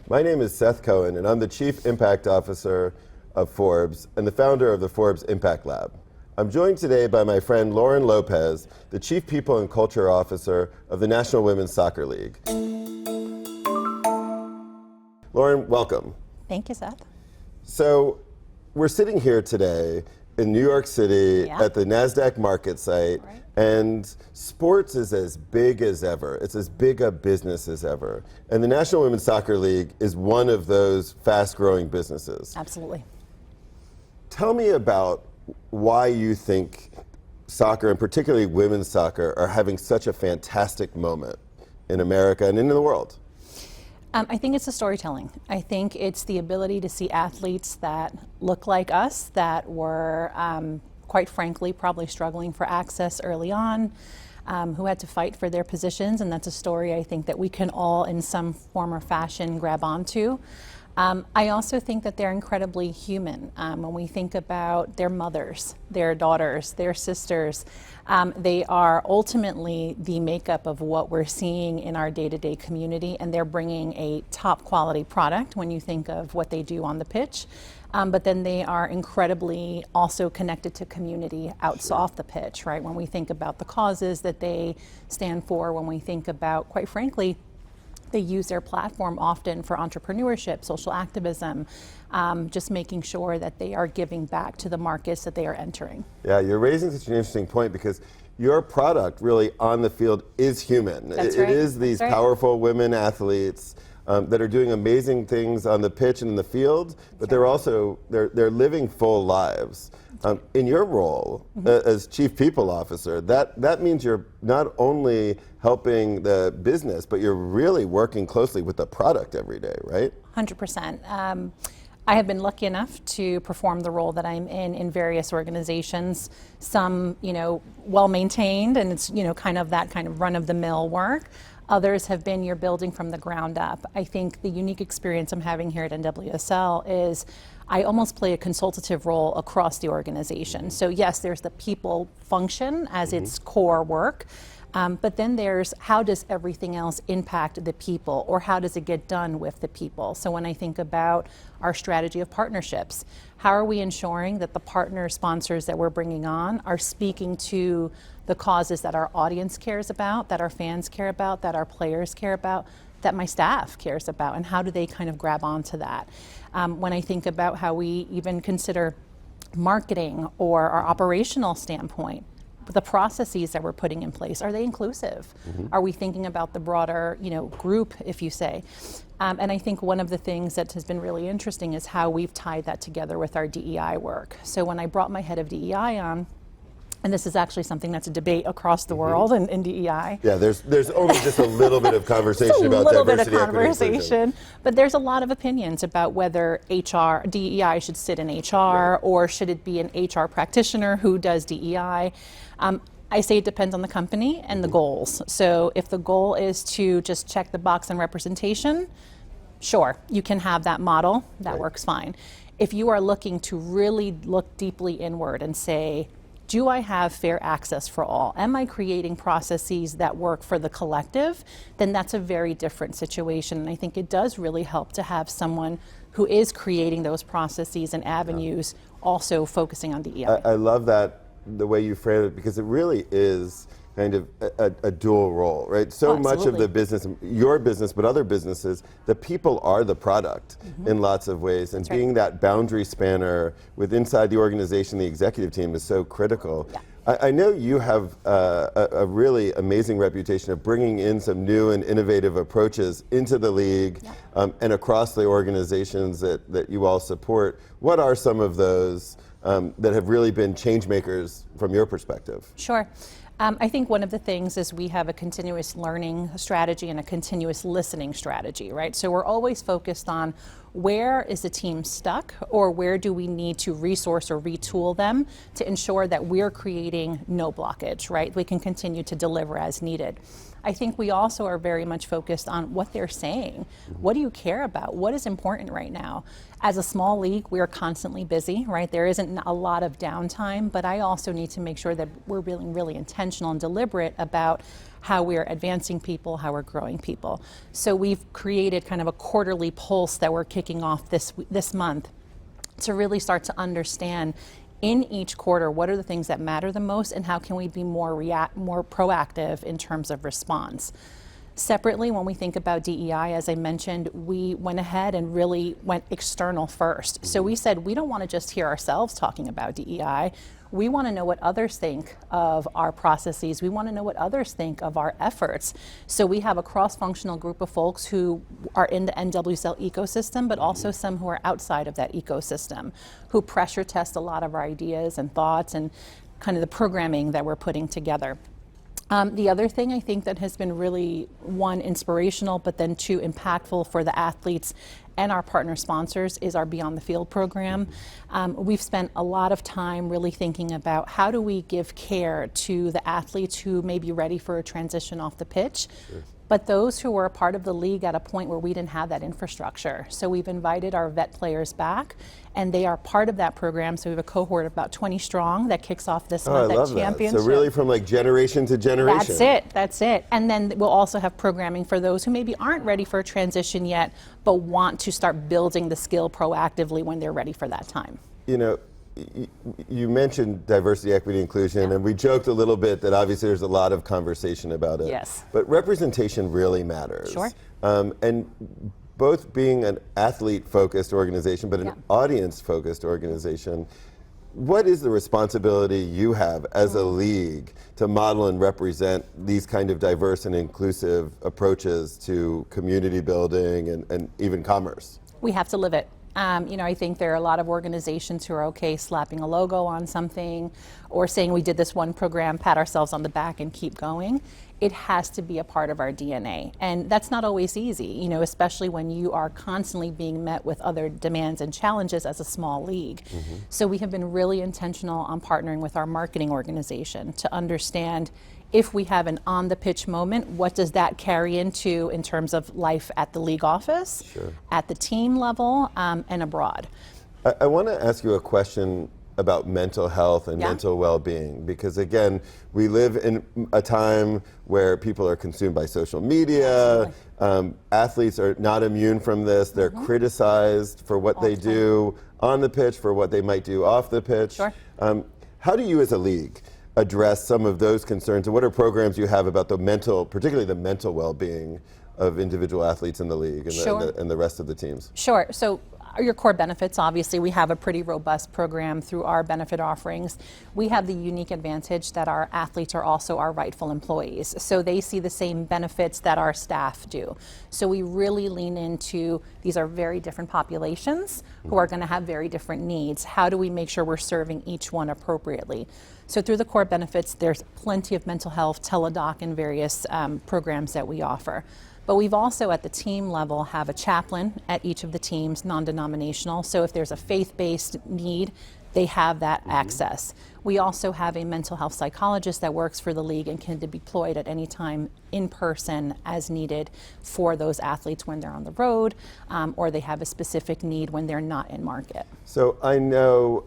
My name is Seth Cohen, and I'm the Chief Impact Officer of Forbes and the founder of the Forbes Impact Lab. I'm joined today by my friend Lauren Lopez, the Chief People and Culture Officer of the National Women's Soccer League. Lauren, welcome. Thank you, Seth. So, we're sitting here today in New York City at the NASDAQ MarketSite, and sports is as big as ever. It's as big a business as ever. And the National Women's Soccer League is one of those fast-growing businesses. Absolutely. Tell me about why you think soccer, and particularly women's soccer, are having such a fantastic moment in America and in the world. I think it's the storytelling. I think it's the ability to see athletes that look like us, that were, quite frankly, probably struggling for access early on, who had to fight for their positions, and that's a story I think that we can all, in some form or fashion, grab onto. I also think that they're incredibly human. When we think about their mothers, their daughters, their sisters, they are ultimately the makeup of what we're seeing in our day-to-day community, and they're bringing a top quality product when you think of what they do on the pitch. But then they are incredibly also connected to community off the pitch, right? When we think about the causes that they stand for, when we think about, quite frankly, they use their platform often for entrepreneurship, social activism, just making sure that they are giving back to the markets that they are entering. Yeah, you're raising such an interesting point because your product really on the field is human. That's right. It is these powerful women athletes that are doing amazing things on the pitch and in the field, but they're also, they're living full lives. In your role as Chief People Officer, that means you're not only helping the business, but you're really working closely with the product every day, right? 100%. I have been lucky enough to perform the role that I'm in various organizations, some, well-maintained, and it's, kind of that kind of run-of-the-mill work. Others have been you're building from the ground up. I think the unique experience I'm having here at NWSL is I almost play a consultative role across the organization. So yes, there's the people function as its core work, but then there's how does everything else impact the people, or how does it get done with the people? So when I think about our strategy of partnerships, how are we ensuring that the partner sponsors that we're bringing on are speaking to the causes that our audience cares about, that our fans care about, that our players care about, that my staff cares about, and how do they kind of grab onto that? When I think about how we even consider marketing or our operational standpoint, the processes that we're putting in place, are they inclusive? Are we thinking about the broader, group, if you say? And I think one of the things that has been really interesting is how we've tied that together with our DEI work. So when I brought my head of DEI on, and this is actually something that's a debate across the world in DEI. Yeah, there's only just a little bit of conversation about diversity, equity, inclusion. But there's a lot of opinions about whether DEI should sit in HR, or should it be an HR practitioner who does DEI. I say it depends on the company and the goals. So if the goal is to just check the box on representation, sure, you can have that model, that works fine. If you are looking to really look deeply inward and say, do I have fair access for all? Am I creating processes that work for the collective? Then that's a very different situation. And I think it does really help to have someone who is creating those processes and avenues also focusing on DEI. I love that, the way you frame it, because it really is kind of a dual role, right? So much of the business, your business, but other businesses, the people are the product in lots of ways. And being that boundary spanner with inside the organization, the executive team is so critical. I know you have a really amazing reputation of bringing in some new and innovative approaches into the league and across the organizations that you all support. What are some of those that have really been change makers from your perspective? Sure. I think one of the things is we have a continuous learning strategy and a continuous listening strategy, right? So we're always focused on where is the team stuck, or where do we need to resource or retool them to ensure that we're creating no blockage, right? We can continue to deliver as needed. I think we also are very much focused on what they're saying. What do you care about? What is important right now? As a small league, we are constantly busy, right? There isn't a lot of downtime, but I also need to make sure that we're really intentional and deliberate about how we're advancing people, how we're growing people. So we've created kind of a quarterly pulse that we're kicking off this month to really start to understand in each quarter what are the things that matter the most and how can we be more proactive in terms of response. Separately, when we think about DEI, as I mentioned, we went ahead and really went external first. So we said, we don't want to just hear ourselves talking about DEI. We want to know what others think of our processes. We want to know what others think of our efforts. So we have a cross-functional group of folks who are in the NWSL ecosystem, but also some who are outside of that ecosystem, who pressure test a lot of our ideas and thoughts and kind of the programming that we're putting together. The other thing I think that has been really, one, inspirational, but then two, impactful for the athletes and our partner sponsors is our Beyond the Field program. We've spent a lot of time really thinking about how do we give care to the athletes who may be ready for a transition off the pitch, but those who were a part of the league at a point where we didn't have that infrastructure. So we've invited our vet players back, and they are part of that program. So we have a cohort of about 20 strong that kicks off this month at championship. So really from like generation to generation. That's it. And then we'll also have programming for those who maybe aren't ready for a transition yet, but want to start building the skill proactively when they're ready for that time. You know, you mentioned diversity, equity, inclusion, and we joked a little bit that obviously there's a lot of conversation about it. Yes. But representation really matters. Sure. And both being an athlete-focused organization, but an audience-focused organization, what is the responsibility you have as a league to model and represent these kind of diverse and inclusive approaches to community building and even commerce? We have to live it. I think there are a lot of organizations who are okay slapping a logo on something or saying we did this one program, pat ourselves on the back and keep going. It has to be a part of our DNA. And that's not always easy, especially when you are constantly being met with other demands and challenges as a small league. So we have been really intentional on partnering with our marketing organization to understand if we have an on-the-pitch moment, what does that carry into in terms of life at the league office, at the team level, and abroad? I want to ask you a question about mental health and mental well-being, because again, we live in a time where people are consumed by social media. Athletes are not immune from this. They're criticized for what they do on the pitch, for what they might do off the pitch. How do you as a league address some of those concerns, and what are programs you have about the mental, particularly the mental well-being of individual athletes in the league and the rest of the teams? Sure. So your core benefits, obviously, we have a pretty robust program through our benefit offerings. We have the unique advantage that our athletes are also our rightful employees. So they see the same benefits that our staff do. So we really lean into, these are very different populations who are going to have very different needs. How do we make sure we're serving each one appropriately? So through the core benefits, there's plenty of mental health, teledoc, and various programs that we offer. But we've also, at the team level, have a chaplain at each of the teams, non-denominational. So if there's a faith-based need, they have that access. We also have a mental health psychologist that works for the league and can be deployed at any time in person as needed for those athletes when they're on the road, or they have a specific need when they're not in market. So I know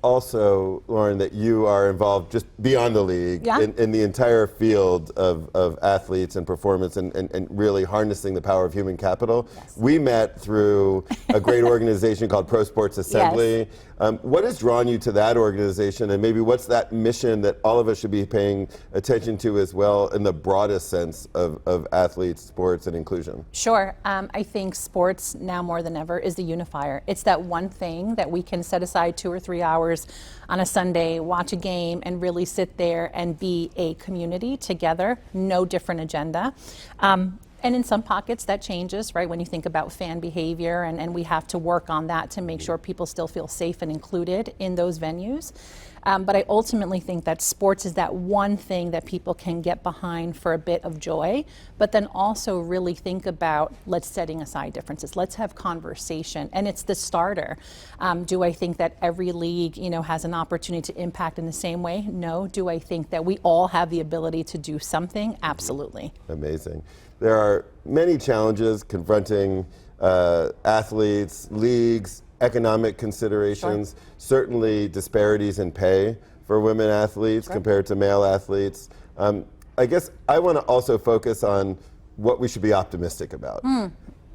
also, Lauren, that you are involved just beyond the league in the entire field of athletes and performance and really harnessing the power of human capital. We met through a great organization called Pro Sports Assembly. What has drawn you to that organization, and maybe what's that mission that all of us should be paying attention to as well in the broadest sense of athletes, sports, and inclusion? Sure. I think sports now more than ever is the unifier. It's that one thing that we can set aside 2 or 3 hours on a Sunday, watch a game, and really sit there and be a community together, no different agenda. And in some pockets that changes, right, when you think about fan behavior, and we have to work on that to make sure people still feel safe and included in those venues. But I ultimately think that sports is that one thing that people can get behind for a bit of joy, but then also really think about, let's setting aside differences. Let's have conversation, and it's the starter. Do I think that every league, has an opportunity to impact in the same way? No. Do I think that we all have the ability to do something? Absolutely. Amazing. There are many challenges confronting athletes, leagues, economic considerations, certainly disparities in pay for women athletes compared to male athletes. I guess I want to also focus on what we should be optimistic about.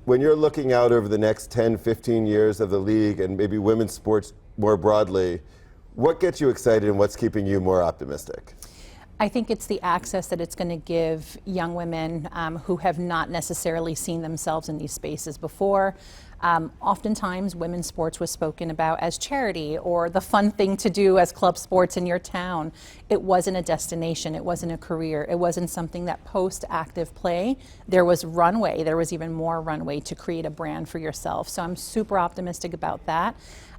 When you're looking out over the next 10, 15 years of the league and maybe women's sports more broadly, what gets you excited and what's keeping you more optimistic? I think it's the access that it's going to give young women who have not necessarily seen themselves in these spaces before. Oftentimes, women's sports was spoken about as charity or the fun thing to do as club sports in your town. It wasn't a destination. It wasn't a career. It wasn't something that post-active play, there was runway. There was even more runway to create a brand for yourself. So I'm super optimistic about that.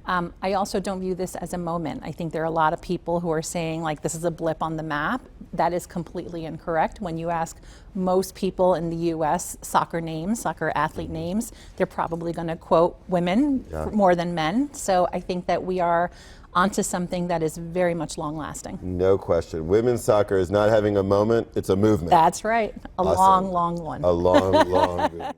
I also don't view this as a moment. I think there are a lot of people who are saying like this is a blip on the map. That is completely incorrect. When you ask most people in the US soccer athlete names, they're probably going to quote women more than men. So I think that we are onto something that is very much long lasting. No question. Women's soccer is not having a moment, it's a movement. That's right. A Awesome. long one. A long movement.